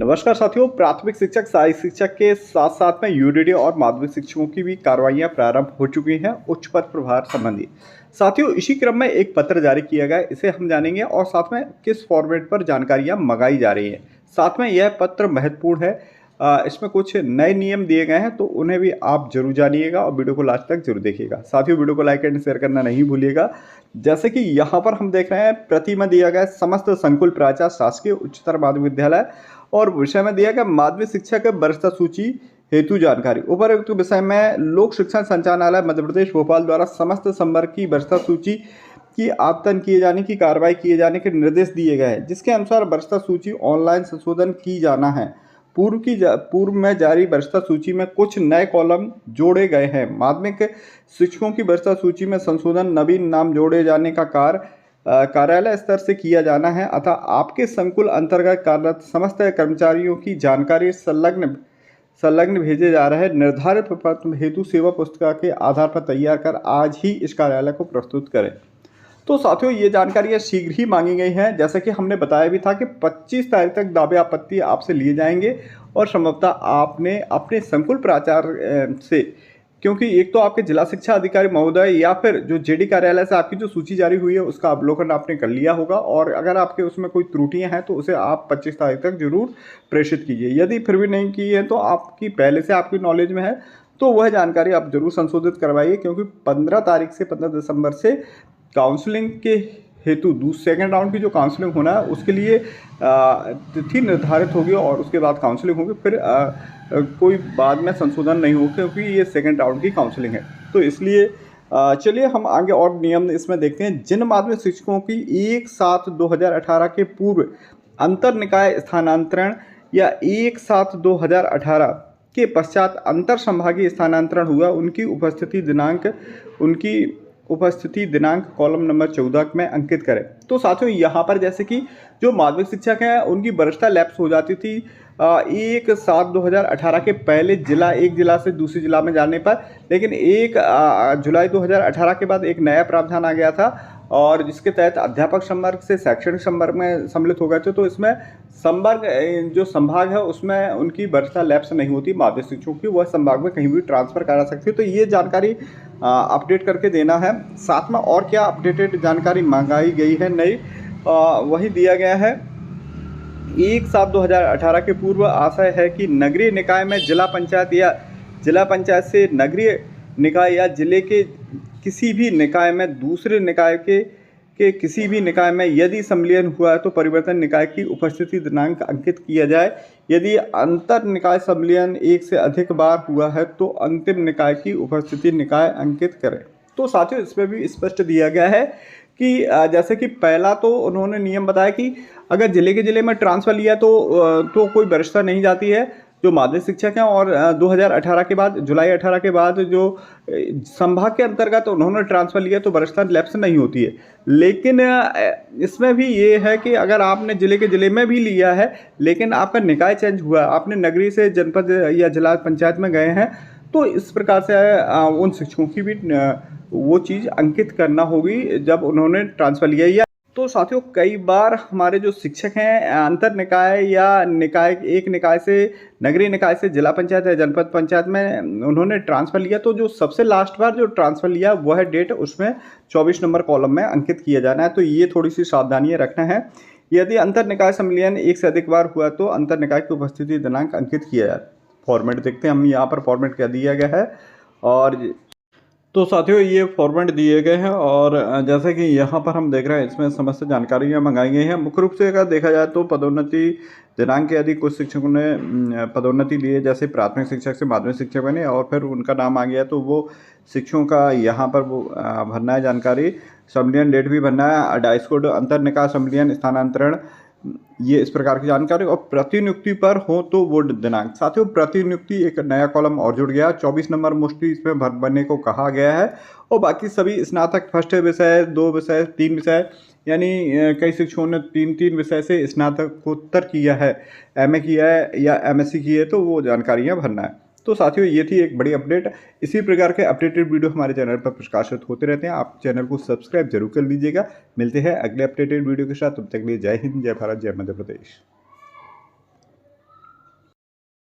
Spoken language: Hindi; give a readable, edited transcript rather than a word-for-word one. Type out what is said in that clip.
नमस्कार साथियों, प्राथमिक शिक्षक, सहायक शिक्षक के साथ साथ में यूडीडी और माध्यमिक शिक्षकों की भी कार्रवाइयां प्रारंभ हो चुकी हैं उच्च पद प्रभार संबंधी। साथियों, इसी क्रम में एक पत्र जारी किया गया, इसे हम जानेंगे और साथ में किस फॉर्मेट पर जानकारियां मंगाई जा रही हैं। साथ में यह पत्र महत्वपूर्ण है, इसमें कुछ नए नियम दिए गए हैं तो उन्हें भी आप जरूर जानिएगा और वीडियो को लास्ट तक जरूर देखिएगा। साथियों, वीडियो को लाइक एंड शेयर करना नहीं भूलिएगा। जैसे कि यहाँ पर हम देख रहे हैं, प्रति में दिया गया समस्त संकुल प्राचार्य शासकीय उच्चतर माध्यमिक विद्यालय और विषय में दिया गया माध्यमिक शिक्षक वरिष्ठता सूची हेतु जानकारी। उपरोक्त विषय में लोक शिक्षण संचालनालय मध्य प्रदेश भोपाल द्वारा समस्त संवर्ग की वरिष्ठता सूची की आवर्तन किए जाने की कार्रवाई किए जाने के निर्देश दिए गए हैं, जिसके अनुसार वरिष्ठता सूची ऑनलाइन संशोधन की जाना है। पूर्व में जारी वरिष्ठता सूची में कुछ नए कॉलम जोड़े गए हैं। माध्यमिक शिक्षकों की वरिष्ठता सूची में संशोधन, नवीन नाम जोड़े जाने का कार्य कार्यालय स्तर से किया जाना है। अतः आपके संकुल अंतर्गत कार्यरत समस्त कर्मचारियों की जानकारी संलग्न भेजे जा रहे निर्धारित प्रपत्र हेतु सेवा पुस्तिका के आधार पर तैयार कर आज ही इस कार्यालय को प्रस्तुत करें। तो साथियों, ये जानकारियां शीघ्र ही मांगी गई हैं। जैसे कि हमने बताया भी था कि 25 तारीख तक दावे आपत्ति आपसे लिए जाएंगे और संभवतः आपने अपने संकुल प्राचार्य से, क्योंकि एक तो आपके जिला शिक्षा अधिकारी महोदय या फिर जो जेडी कार्यालय से आपकी जो सूची जारी हुई है उसका अवलोकन आपने कर लिया होगा, और अगर आपके उसमें कोई त्रुटियां हैं तो उसे आप 25 तारीख तक जरूर प्रेषित कीजिए। यदि फिर भी नहीं की है तो आपकी पहले से आपकी नॉलेज में है तो वह जानकारी आप जरूर संशोधित करवाइए, क्योंकि 15 तारीख से 15 दिसंबर से काउंसलिंग के हेतु सेकेंड राउंड की जो काउंसलिंग होना है उसके लिए तिथि निर्धारित होगी और उसके बाद काउंसलिंग होगी। फिर कोई बाद में संशोधन नहीं होगा, क्योंकि ये सेकेंड राउंड की काउंसलिंग है। तो इसलिए चलिए हम आगे और नियम इसमें देखते हैं। जिन माध्यमिक शिक्षकों की 1/7/2018 के पूर्व अंतर निकाय स्थानांतरण या 1/7/2018 के पश्चात अंतर संभागीय स्थानांतरण हुआ, उनकी उपस्थिति दिनांक कॉलम नंबर 14 में अंकित करें। तो साथियों, यहाँ पर जैसे कि जो माध्यमिक शिक्षक हैं उनकी वरिष्ठता लैप्स हो जाती थी 1/7/2018 के पहले एक जिला से दूसरे जिला में जाने पर, लेकिन 1 जुलाई 2018 के बाद एक नया प्रावधान आ गया था और जिसके तहत अध्यापक संवर्ग से शैक्षणिक संवर्ग में सम्मिलित हो गए थे। तो इसमें संवर्ग जो संभाग है उसमें उनकी वरिष्ठता लैप्स नहीं होती माध्यमिक शिक्षकों की, वह संभाग में कहीं भी ट्रांसफ़र करा सकती है। तो ये जानकारी अपडेट करके देना है। साथ में और क्या अपडेटेड जानकारी मंगाई गई है नई, वही दिया गया है। 1/7/2018 के पूर्व आशय है कि नगरीय निकाय में जिला पंचायत से नगरीय निकाय या जिले के किसी भी निकाय में दूसरे निकाय के किसी भी निकाय में यदि संविलियन हुआ है तो परिवर्तन निकाय की उपस्थिति दिनांक अंकित किया जाए। यदि अंतर निकाय संविलियन एक से अधिक बार हुआ है तो अंतिम निकाय की उपस्थिति निकाय अंकित करें। तो साथियों, इसमें भी स्पष्ट दिया गया है कि जैसे कि पहला तो उन्होंने नियम बताया कि अगर जिले में ट्रांसफ़र लिया तो कोई वरिष्ठता नहीं जाती है जो माध्यमिक शिक्षक हैं, और 2018 के बाद, जुलाई 18 के बाद जो संभाग के अंतर्गत उन्होंने ट्रांसफ़र लिया तो वरिष्ठता लैप्स नहीं होती है। लेकिन इसमें भी ये है कि अगर आपने जिले में भी लिया है लेकिन आपका निकाय चेंज हुआ, आपने नगरी से जनपद या जिला पंचायत में गए हैं, तो इस प्रकार से उन शिक्षकों की भी वो चीज़ अंकित करना होगी जब उन्होंने ट्रांसफ़र लिया। या तो साथियों, कई बार हमारे जो शिक्षक हैं अंतर निकाय या एक निकाय से, नगरीय निकाय से जिला पंचायत या जनपद पंचायत में उन्होंने ट्रांसफ़र लिया, तो जो सबसे लास्ट बार जो ट्रांसफ़र लिया वह डेट उसमें 24 नंबर कॉलम में अंकित किया जाना है। तो ये थोड़ी सी सावधानियाँ रखना है। यदि अंतर निकाय सम्मिलन एक से अधिक बार हुआ तो अंतर निकाय की उपस्थिति दिनांक अंकित किया जाए। फॉर्मेट देखते हैं हम, यहाँ पर फॉर्मेट क्या दिया गया है। और तो साथियों, ये फॉर्मेट दिए गए हैं और जैसे कि यहाँ पर हम देख रहे हैं इसमें समस्त जानकारियाँ मंगाई गई हैं। मुख्य रूप से अगर देखा जाए तो पदोन्नति दिनांक, यदि कुछ शिक्षकों ने पदोन्नति ली है, जैसे प्राथमिक शिक्षक से माध्यमिक शिक्षक बने और फिर उनका नाम आ गया, तो वो शिक्षकों का यहाँ पर वो भरना है जानकारी। सम्मिलन डेट भी भरना है, डाइस कोड, अंतर निकाय सम्मिलन, स्थानांतरण, ये इस प्रकार की जानकारी। और प्रतिनियुक्ति पर हो तो वो दिनांक। साथियों, प्रतिनियुक्ति एक नया कॉलम और जुड़ गया, 24 नंबर मोस्टली इसमें भरने को कहा गया है। और बाकी सभी स्नातक फर्स्ट विषय, 2 विषय, 3 विषय, यानी कई शिक्षकों ने 3 विषय से स्नातकोत्तर किया है, MA किया है या MSc की है, तो वो जानकारियाँ भरना है। तो साथियों, ये थी एक बड़ी अपडेट। इसी प्रकार के अपडेटेड वीडियो हमारे चैनल पर प्रकाशित होते रहते हैं। आप चैनल को सब्सक्राइब जरूर कर लीजिएगा। मिलते हैं अगले अपडेटेड वीडियो के साथ। तब तक के लिए जय हिंद, जय भारत, जय मध्य प्रदेश।